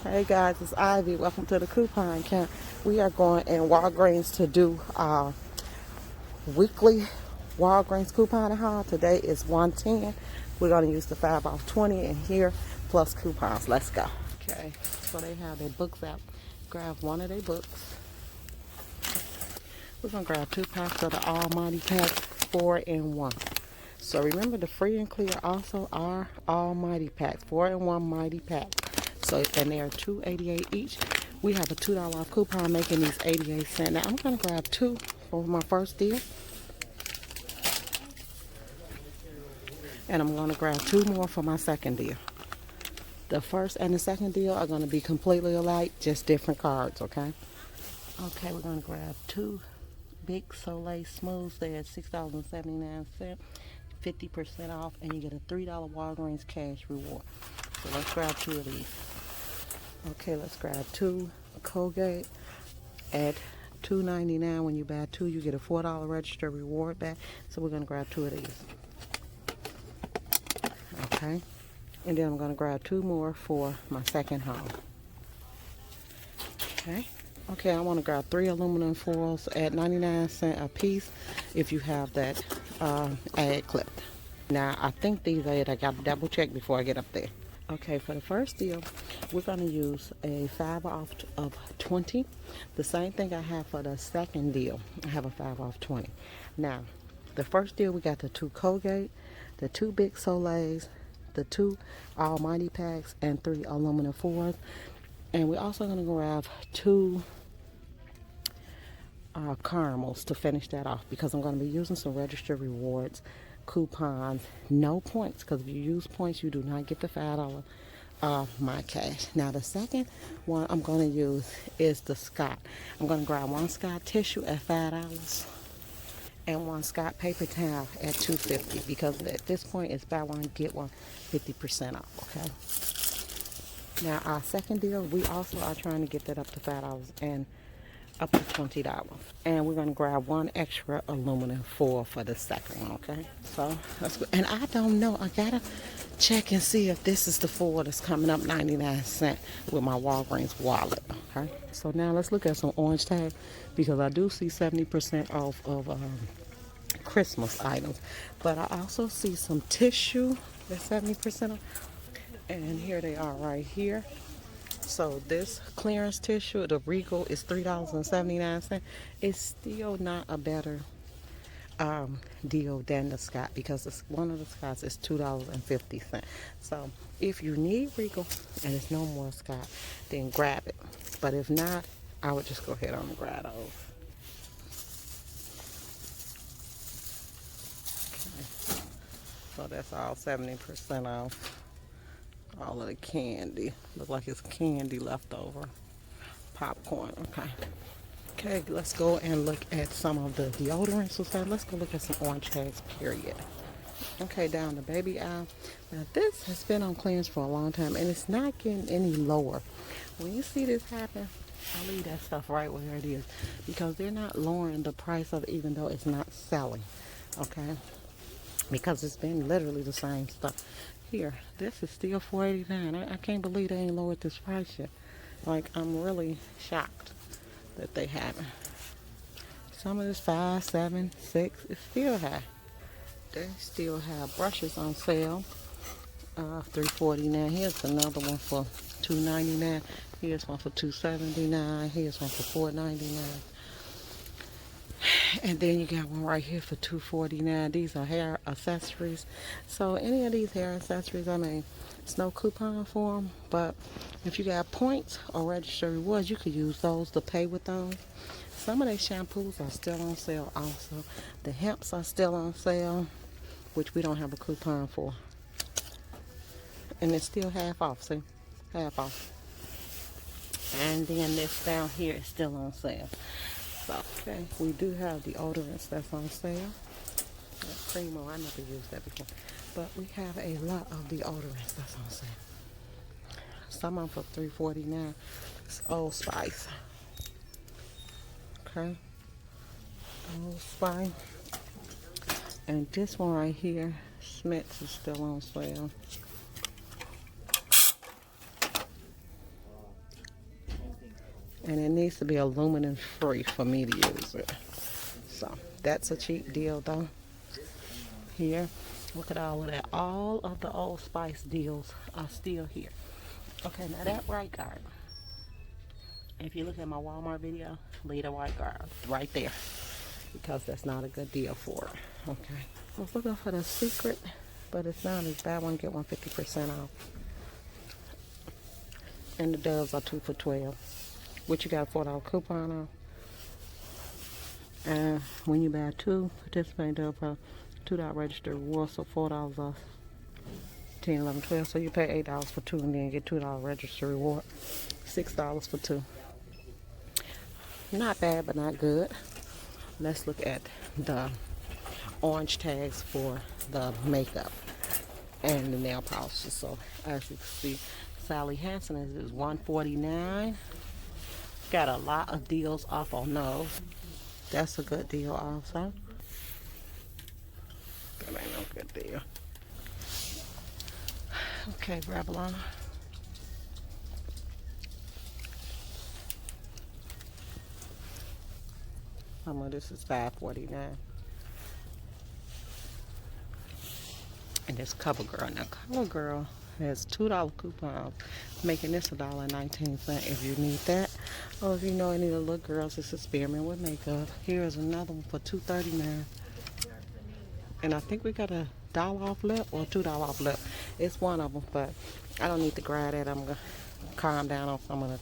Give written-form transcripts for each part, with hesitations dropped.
Hey guys, it's Ivy. Welcome to the coupon camp. We are going in Walgreens to do our weekly Walgreens coupon haul. Today is 110. We're going to use the 5 off 20 in here plus coupons. Let's go. Okay, so they have their books out. Grab one of their books. We're going to grab 2 packs of the Almighty Pack 4 in 1. So remember, the free and clear also are Almighty Packs, 4 in 1 Mighty Pack. So, and they are $2.88 each. We have a $2 off coupon making these 88 cents. Now I'm gonna grab 2 for my first deal. And I'm gonna grab 2 more for my second deal. The first and the second deal are gonna be completely alike, just different cards, okay? Okay, we're gonna grab 2 Big Soleil Smooths. They're at $6.79, 50% off, and you get a $3 Walgreens cash reward. So let's grab 2 of these. Okay, let's grab 2 Colgate at $2.99. When you buy 2, you get a $4 register reward back. So we're going to grab 2 of these. Okay, and then I'm going to grab 2 more for my second haul. Okay, I want to grab 3 aluminum foils at 99 cents a piece if you have that ad clip. Now, I think these are it. I got to double check before I get up there. Okay, for the first deal, we're going to use a 5 off of 20. The same thing I have for the second deal. I have a 5 off 20. Now, the first deal, we got the 2 Colgate, the 2 Big Soleils, the 2 Almighty Packs, and 3 aluminum foils. And we're also going to grab 2 caramels to finish that off, because I'm going to be using some registered rewards coupons, no points, because if you use points you do not get the $5 my cash. Now the second one I'm going to use is the Scott. I'm going to grab 1 Scott tissue at $5 and 1 Scott paper towel at $2.50, because at this point it's buy one get one 50% off. Okay, now our second deal, we also are trying to get that up to $5 and up to $20, and we're going to grab 1 extra aluminum foil for the second one. Okay, so let's go. And I don't know, I gotta check and see if this is the foil that's coming up 99 cents with my Walgreens wallet. Okay, so now let's look at some orange tag, because I do see 70% off of Christmas items, but I also see some tissue that's 70% off, and here they are right here. So this clearance tissue, the Regal, is $3.79. It's still not a better deal than the Scott, because one of the Scotts is $2.50. So if you need Regal and there's no more Scott, then grab it. But if not, I would just go ahead on and grab those. Okay. So that's all 70% off. All of the candy. Look like it's candy left over. Popcorn. Okay, let's go and look at some of the deodorants. So let's go look at some orange tags, period. Okay, down the baby aisle. Now this has been on clearance for a long time, and it's not getting any lower. When you see this happen, I leave that stuff right where it is, because they're not lowering the price of it, even though it's not selling. Okay, because it's been literally the same stuff. Here, this is still $4.89. I can't believe they ain't lowered this price yet. Like, I'm really shocked that they haven't. Some of this 5, 7, 6 is still high. They still have brushes on sale, $3.49. Here's another one for $2.99. Here's one for $2.79. Here's one for $4.99. And then you got one right here for $2.49. These are hair accessories. So any of these hair accessories, I mean, it's no coupon for them, but if you got points or registered rewards, you could use those to pay with those. Some of their shampoos are still on sale also. The hemps are still on sale, which we don't have a coupon for. And it's still half off, see? Half off. And then this down here is still on sale. Okay, we do have deodorants that's on sale. Primo, I never used that before. But we have a lot of deodorants that's on sale. Some of them for $3.49. It's Old Spice. Okay. Old Spice. And this one right here, Smith's, is still on sale. And it needs to be aluminum free for me to use it. So that's a cheap deal though. Here, look at all of that. All of the Old Spice deals are still here. Okay, now that right guard. If you look at my Walmart video, leave the white guard right there, because that's not a good deal for it. Okay. I was looking for the secret, but it's not. It's buy one get one 50% off. And the Doves are 2 for $12. Which you got a $4 coupon on. And when you buy 2 participating Dove products, $2 register reward, so $4 off 10, 11, 12. So you pay $8 for 2 and then get $2 register reward. $6 for 2. Not bad, but not good. Let's look at the orange tags for the makeup and the nail polishes. So as you can see, Sally Hansen is $149. Got a lot of deals off on those. That's a good deal also. That ain't no good deal. Okay, Revlon. How much? This is $5.49. And this CoverGirl. Now CoverGirl has $2 coupons, making this $1.19 if you need that. Or if you know any of the little girls that's experiment with makeup. Here is another one for $2.39. And I think we got a $1 off lip or $2 off lip. It's one of them, but I don't need to grab that. I'm gonna calm down on some of the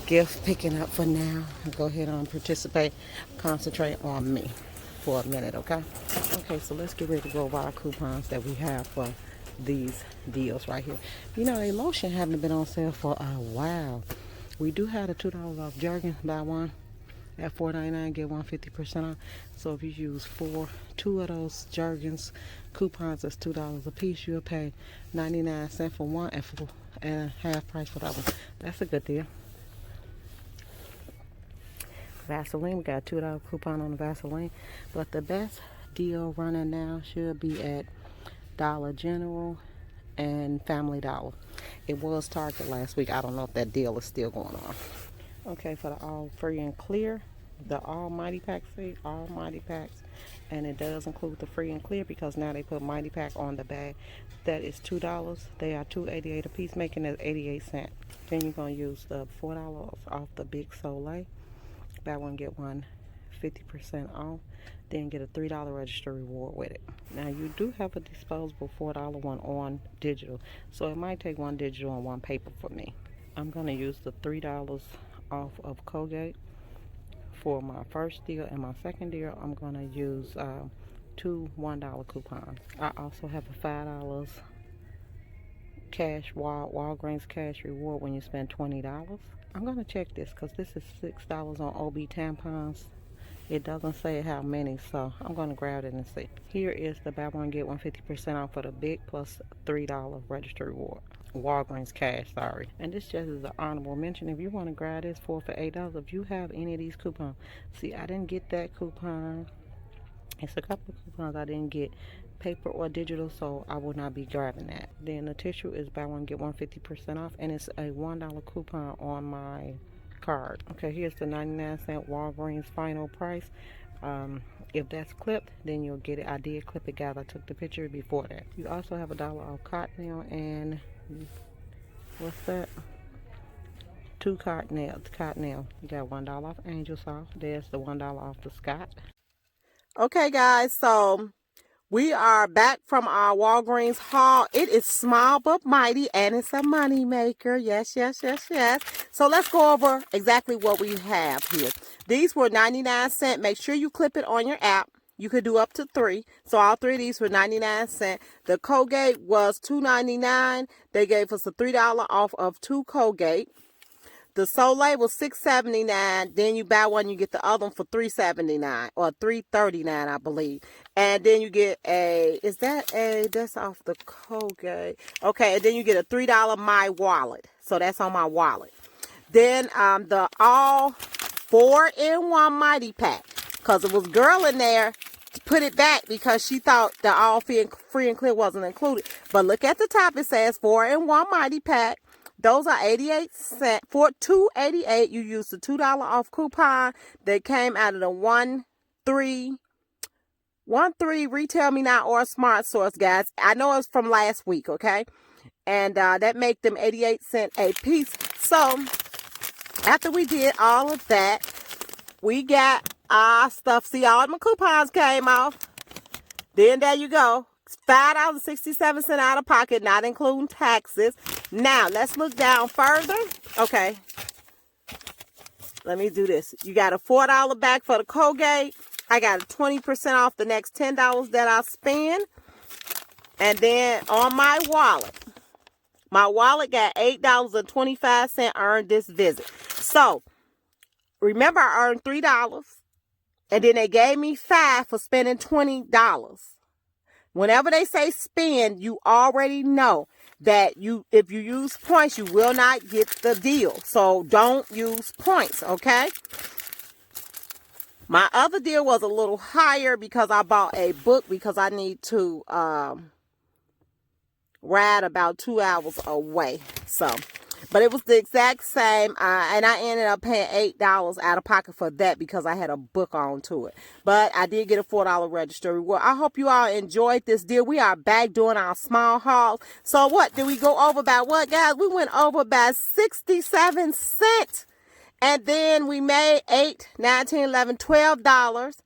gift picking up for now. And go ahead and participate. Concentrate on me for a minute, okay? Okay, so let's get ready to go over our coupons that we have for these deals right here. You know, the lotion haven't been on sale for a while. We do have the $2 off Jergens, buy one at $4.99, get one 50% off. So if you use two of those Jergens coupons, that's $2 a piece. You'll pay 99 cents for one and half price for the other. That's a good deal. Vaseline, we got a $2 coupon on the Vaseline, but the best deal running now should be at Dollar General and Family Dollar. It was Target last week. I don't know if that deal is still going on. Okay, for the all free and clear, the Almighty Pack, Almighty Packs, and it does include the free and clear because now they put Mighty Pack on the bag. That is $2. They are $2.88 a piece, making it 88 cents. Then you're gonna use the $4 off the Big Soleil. Buy one get one 50% off. Then get a $3 register reward with it. Now you do have a disposable $4 one on digital, so it might take one digital and one paper for me. I'm gonna use the $3 off of Colgate for my first deal, and my second deal I'm gonna use 2 $1 coupons. I also have a $5 cash Walgreens cash reward when you spend $20. I'm gonna check this because this is $6 on OB tampons. It doesn't say how many, so I'm gonna grab it and see. Here is the buy one get one 50% off for the big plus $3 register reward. Walgreens cash, sorry. And this just is an honorable mention. If you want to grab this for $8, if you have any of these coupons. See, I didn't get that coupon. It's a couple of coupons I didn't get, paper or digital, so I will not be grabbing that. Then the tissue is buy one get one 50% off, and it's a $1 coupon on my card. Okay, here's the 99-cent Walgreens final price. If that's clipped, then you'll get it. I did clip it, guys. I took the picture before that. You also have a $1 off Cottonelle and what's that? 2 Cottonelle. You got $1 off Angel Sauce. There's the $1 off the Scott. Okay, guys, so we are back from our Walgreens haul. It is small but mighty, and it's a money maker. Yes, yes, yes, yes. So let's go over exactly what we have here. These were 99 cents. Make sure you clip it on your app. You could do up to 3. So all 3 of these were 99 cents. The Colgate was $2.99. They gave us a $3 off of 2 Colgate. The Soleil was $6.79. Then you buy one, you get the other one for $3.79 or $3.39, I believe. And then you get that's off the Colgate. Okay, and then you get a $3 My Wallet. So that's on my wallet. Then the all 4-in-1 Mighty Pack, because it was girl in there to put it back because she thought the all free and clear wasn't included. But look at the top, it says 4-in-1 Mighty Pack. Those are 88 cents. For $2.88, you use the $2 off coupon that came out of the 13 Retail Me Now or Smart Source, guys. I know it's from last week, okay? And that make them 88 cents a piece. So after we did all of that, we got our stuff. See, all my coupons came off. Then there you go. $5.67 out of pocket, not including taxes. Now, let's look down further. Okay. Let me do this. You got a $4 back for the Colgate. I got a 20% off the next $10 that I spend. And then on my wallet got $8.25 earned this visit. So, remember I earned $3. And then they gave me $5 for spending $20. Whenever they say spend, you already know that if you use points, you will not get the deal. So don't use points, okay? My other deal was a little higher because I bought a book because I need to ride about 2 hours away. So, but it was the exact same, and I ended up paying $8 out of pocket for that because I had a book on to it. But I did get a $4 register reward. I hope you all enjoyed this deal. We are back doing our small hauls. So what, did we go over by what, guys? We went over by 67 cents. And then we made $8, $19, $11, $12.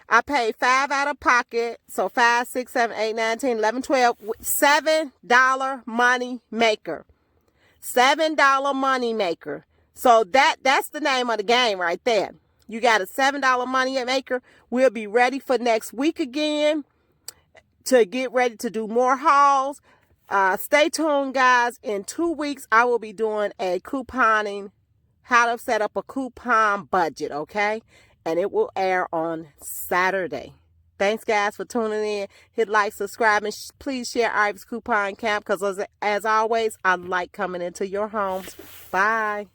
I paid $5 out of pocket. So $5, $6, $7, $8, $9, $10, $11, $12. $7 money maker. $7 money maker. So that's the name of the game right there. You got a $7 money maker. We'll be ready for next week again to get ready to do more hauls. Stay tuned, guys. In 2 weeks, I will be doing a couponing, how to set up a coupon budget, okay? And it will air on Saturday. Thanks, guys, for tuning in. Hit like, subscribe, and please share Ivy's Coupon Camp because, as always, I like coming into your homes. Bye.